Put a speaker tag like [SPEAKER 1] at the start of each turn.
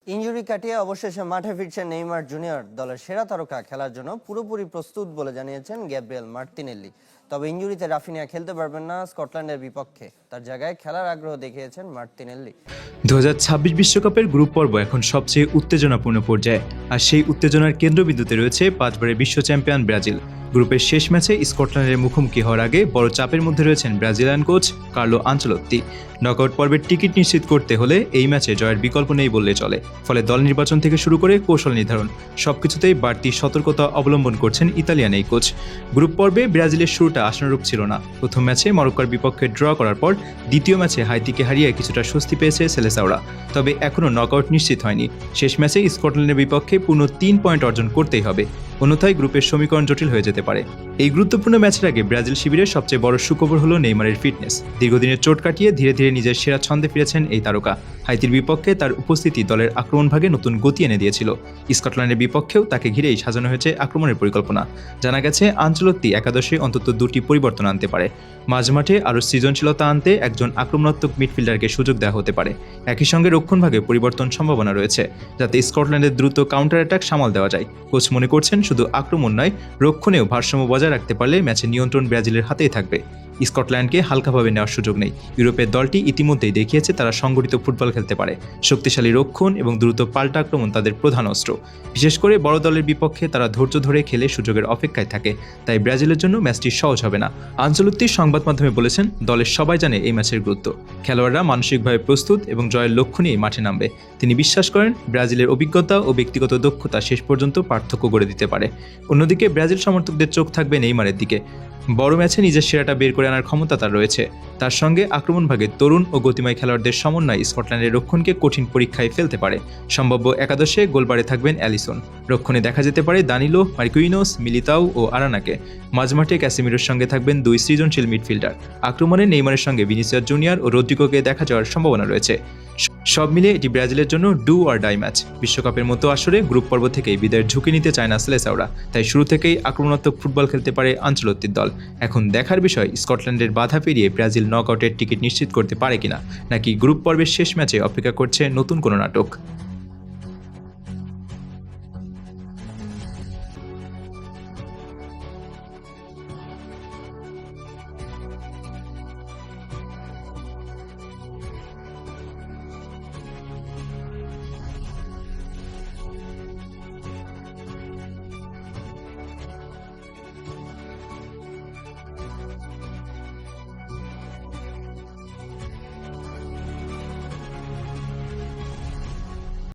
[SPEAKER 1] Injury কাটিয়ে অবশেষে মাঠে ফিরছেন নেইমার জুনিয়র। দলের সেরা তারকা খেলার জন্য পুরোপুরি প্রস্তুত বলে জানিয়েছেন গ্যাব্রিয়েল মার্তিনেল্লি। তবে ইনজুরিতে রাফিনিয়া খেলতে পারবেন না স্কটল্যান্ডের বিপক্ষে। তার জায়গায় খেলার আগ্রহ দেখিয়েছেন মার্তিনেল্লি।
[SPEAKER 2] 2026 বিশ্বকাপের গ্রুপ পর্ব এখন সবচেয়ে উত্তেজনাপূর্ণ পর্যায়ে, আর সেই উত্তেজনার কেন্দ্রবিন্দুতে রয়েছে 5 বারের বিশ্ব চ্যাম্পিয়ন ব্রাজিল। গ্রুপের শেষ ম্যাচে স্কটল্যান্ডের মুখোমুখি হওয়ার আগে বড় চাপের মধ্যে রয়েছেন Brazilian coach Carlo Ancelotti. Knockout পর্বের টিকিট নিশ্চিত করতে হলে এই ম্যাচে জয়ের বিকল্প নেই বললে চলে। ফলে দল নির্বাচন থেকে শুরু করে কৌশল নির্ধারণ সবকিছুতেই বাড়তি সতর্কতা অবলম্বন করছেন ইতালিয়ান এই কোচ। গ্রুপ পর্বে ব্রাজিলের শুরুটা আশানুরূপ ছিল না। প্রথম ম্যাচে মরক্কোর বিপক্ষে ড্র করার পর দ্বিতীয় ম্যাচে হাইতিকে হারিয়ে কিছুটা স্বস্তি পেয়েছে সেলেসাওরা। তবে এখনও নকআউট নিশ্চিত হয়নি। শেষ ম্যাচে স্কটল্যান্ডের বিপক্ষে পূর্ণ 3 পয়েন্ট অর্জন করতেই হবে, অন্যথায় গ্রুপের সমীকরণ জটিল হয়ে যেতে পারে। এই গুরুত্বপূর্ণ ম্যাচের আগে ব্রাজিল শিবিরের সবচেয়ে বড় সুখবর হলো নেইমারের ফিটনেস। দীর্ঘদিনের চোট কাটিয়ে ধীরে ধীরে নিজের সেরা ছন্দে ফিরেছেন এই তারকা। হাইতির বিপক্ষে তার উপস্থিতি দলের আক্রমণ ভাগে নতুন গতি এনে দিয়েছিল। স্কটল্যান্ডের বিপক্ষেও তাকে ঘিরেই সাজানো হয়েছে আক্রমণের পরিকল্পনা। জানা গেছে আনচেলত্তি একাদশে অন্তত 2টি পরিবর্তন আনতে পারে। মাঝমাঠে আরও সৃজনশীলতা আনতে একজন আক্রমণাত্মক মিডফিল্ডারকে সুযোগ দেওয়া হতে পারে। একই সঙ্গে রক্ষণভাগে পরিবর্তন সম্ভাবনা রয়েছে, যাতে স্কটল্যান্ডের দ্রুত কাউন্টার অ্যাটাক সামাল দেওয়া যায়। কোচ মনে করছেন শুধু আক্রমণ নয়, রক্ষণেও ভারসাম্য বজায় রাখতে পারলে ম্যাচের নিয়ন্ত্রণ ব্রাজিলের হাতেই থাকবে। স্কটল্যান্ডকে হালকাভাবে নেওয়ার সুযোগ নেই। ইউরোপের দলটি ইতিমধ্যেই দেখিয়েছে তারা সংগঠিত ফুটবল খেলতে পারে। শক্তিশালী রক্ষণ এবং দ্রুত পাল্টা আক্রমণ তাদের প্রধান অস্ত্র। বিশেষ করে বড় দলের বিপক্ষে তারা ধৈর্য ধরে খেলে সুযোগের অপেক্ষায় থাকে। তাই ব্রাজিলের জন্য ম্যাচটি সহজ হবে না। আনচেলত্তি সংবাদ মাধ্যমে বলেছেন, দলের সবাই জানে এই ম্যাচের গুরুত্ব। খেলোয়াড়রা মানসিকভাবে প্রস্তুত এবং জয়ের লক্ষ্য নিয়ে মাঠে নামবে। তিনি বিশ্বাস করেন ব্রাজিলের অভিজ্ঞতা ও ব্যক্তিগত দক্ষতা শেষ পর্যন্ত পার্থক্য গড়ে দিতে পারে। অন্যদিকে ব্রাজিল সমর্থকদের চোখ থাকবে নেইমারের দিকে। বড় ম্যাচে নিজের সেরাটা বের করে আনার ক্ষমতা তার রয়েছে। তার সঙ্গে আক্রমণ ভাগে তরুণ ও গতিময় খেলোয়াড়দের সমন্বয় স্কটল্যান্ডের রক্ষণকে কঠিন পরীক্ষায় ফেলতে পারে। সম্ভাব্য একাদশে গোলবারে থাকবেন অ্যালিসন। রক্ষণে দেখা যেতে পারে দানিলো, মার্কুইনোস, মিলিতাও ও আরানাকে। মাঝমাঠে ক্যাসিমিরোর সঙ্গে থাকবেন 2 সৃজনশীল মিডফিল্ডার। আক্রমণে নেইমারের সঙ্গে ভিনিসিয়াস জুনিয়র ও রদ্রিগোকে দেখা যাওয়ার সম্ভাবনা রয়েছে। সব মিলিয়ে এটি ব্রাজিলের জন্য ডু অর ডাই ম্যাচ। বিশ্বকাপের মতো আসরে গ্রুপ পর্ব থেকেই বিদায়ের ঝুঁকি নিতে চায় না সেলেসাওরা। তাই শুরু থেকেই আক্রমণাত্মক ফুটবল খেলতে পারে আনচেলত্তির দল। এখন দেখার বিষয় স্কটল্যান্ডের বাধা পেরিয়ে ব্রাজিল নকআউটের টিকিট নিশ্চিত করতে পারে কিনা, নাকি গ্রুপ পর্বের শেষ ম্যাচে অপেক্ষা করছে নতুন কোনো নাটক।